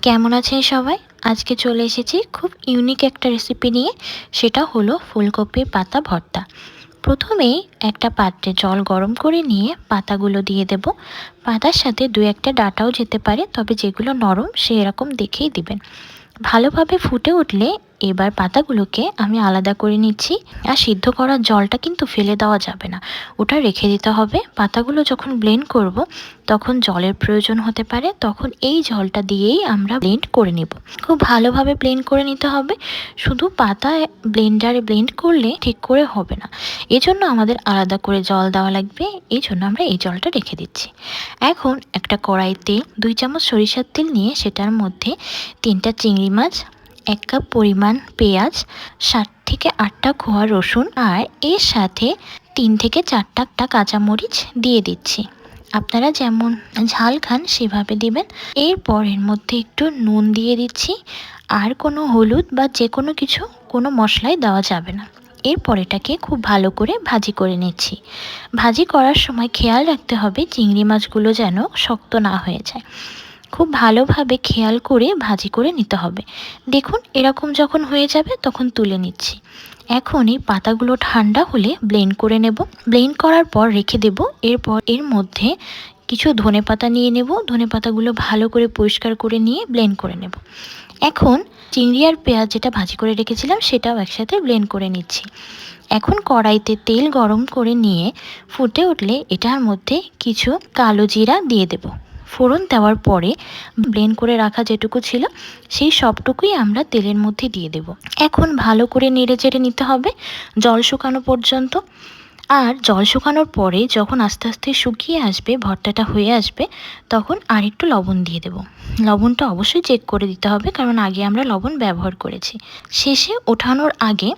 কেমন আছেন সবাই? আজকে চলে এসেছি খুব ইউনিক একটা রেসিপি নিয়ে। সেটা হলো ফুলকপির পাতা ভর্তা। প্রথমেই একটা পাত্রে জল গরম করে নিয়ে পাতাগুলো দিয়ে দেব। পাতার সাথে দু একটা ডাঁটাও যেতে পারে, তবে যেগুলো নরম সেরকম দেখেই দিবেন। ভালোভাবে ফুটে উঠলে এবার পাতাগুলোকে আমি আলাদা করে নিচ্ছি। আর সিদ্ধ করার জলটা কিন্তু ফেলে দেওয়া যাবে না, ওটা রেখে দিতে হবে। পাতাগুলো যখন ব্লেন্ড করব তখন জলের প্রয়োজন হতে পারে, তখন এই জলটা দিয়েই আমরা ব্লেন্ড করে নেব। খুব ভালোভাবে ব্লেন্ড করে নিতে হবে। শুধু পাতা ব্লেন্ডারে ব্লেন্ড করলে ঠিক করে হবে না, এজন্য আমাদের আলাদা করে জল দেওয়া লাগবে। এই জন্য আমরা এই জলটা রেখে দিচ্ছি। এখন একটা কড়াইতে 2 চামচ সরিষার তেল নিয়ে সেটার মধ্যে 3টা চিংড়ি মাছ, 1 কাপ পরিমাণ পেঁয়াজ, 7 থেকে 8টা কোয়া রসুন আর এর সাথে 3 থেকে 4টা কাঁচামরিচ দিয়ে দিচ্ছি। আপনারা যেমন ঝাল খান সেভাবে দিবেন। এরপর এর মধ্যে একটু নুন দিয়ে দিচ্ছি। আর কোনো হলুদ বা যে কোনো কিছু, কোনো মশলাই দেওয়া যাবে না। এরপর এটাকে খুব ভালো করে ভাজি করে নিচ্ছি। ভাজি করার সময় খেয়াল রাখতে হবে চিংড়ি মাছগুলো যেন শক্ত না হয়ে যায়। খুব ভালোভাবে খেয়াল করে ভাজি করে নিতে হবে। দেখুন এরকম যখন হয়ে যাবে তখন তুলে নিচ্ছি। এখন এই পাতাগুলো ঠান্ডা হলে ব্লেন্ড করে নেব। ব্লেন্ড করার পর রেখে দেব। এরপর এর মধ্যে কিছু ধনেপাতা নিয়ে নেব। ধনেপাতাগুলো ভালো করে পরিষ্কার করে নিয়ে ব্লেন্ড করে নেব। এখন চিংড়ি আর পেঁয়াজ যেটা ভাজি করে রেখেছিলাম সেটাও একসাথে ব্লেন্ড করে নিচ্ছি। এখন কড়াইতে তেল গরম করে নিয়ে ফুটে উঠলে এটার মধ্যে কিছু কালো জিরা দিয়ে দেব। ফোড়ন দেওয়ার পরে ব্লেন্ড করে রাখা যেটুকু ছিল সেই সবটুকুই আমরা তেলের মধ্যে দিয়ে দেব। এখন ভালো করে নেড়ে চেড়ে নিতে হবে জল শুকানো পর্যন্ত। আর জল শুকানোর পরে যখন আস্তে আস্তে শুকিয়ে আসবে, ভর্তাটা হয়ে আসবে, তখন আর একটু লবণ দিয়ে দেব। লবণটা অবশ্যই চেক করে দিতে হবে, কারণ আগে আমরা লবণ ব্যবহার করেছি। শেষে ওঠানোর আগে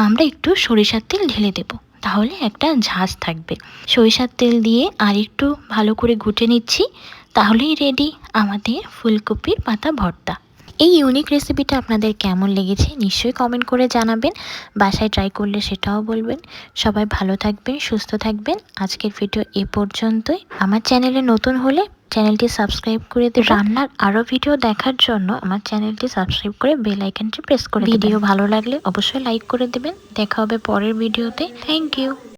আমরা একটু সরিষার তেল ঢেলে দেব, তাহলে একটা ঝাঁজ থাকবে। সরিষার তেল দিয়ে আর একটু ভালো করে ঘুটে নিচ্ছি। তাহলেই রেডি আমাদের ফুলকপির পাতা ভর্তা। এই ইউনিক রেসিপিটা আপনাদের কেমন লেগেছে নিশ্চয়ই কমেন্ট করে জানাবেন। বাসায় ট্রাই করলে সেটাও বলবেন। সবাই ভালো থাকবেন, সুস্থ থাকবেন। আজকের ভিডিও এ পর্যন্তই। আমার চ্যানেলে নতুন হলে চ্যানেলটি সাবস্ক্রাইব করে দেবেন। রান্নার আরও ভিডিও দেখার জন্য আমার চ্যানেলটি সাবস্ক্রাইব করে বেল আইকনটি প্রেস করে দেবেন। ভিডিও ভালো লাগলে অবশ্যই লাইক করে দেবেন। দেখা হবে পরের ভিডিওতে। Thank you.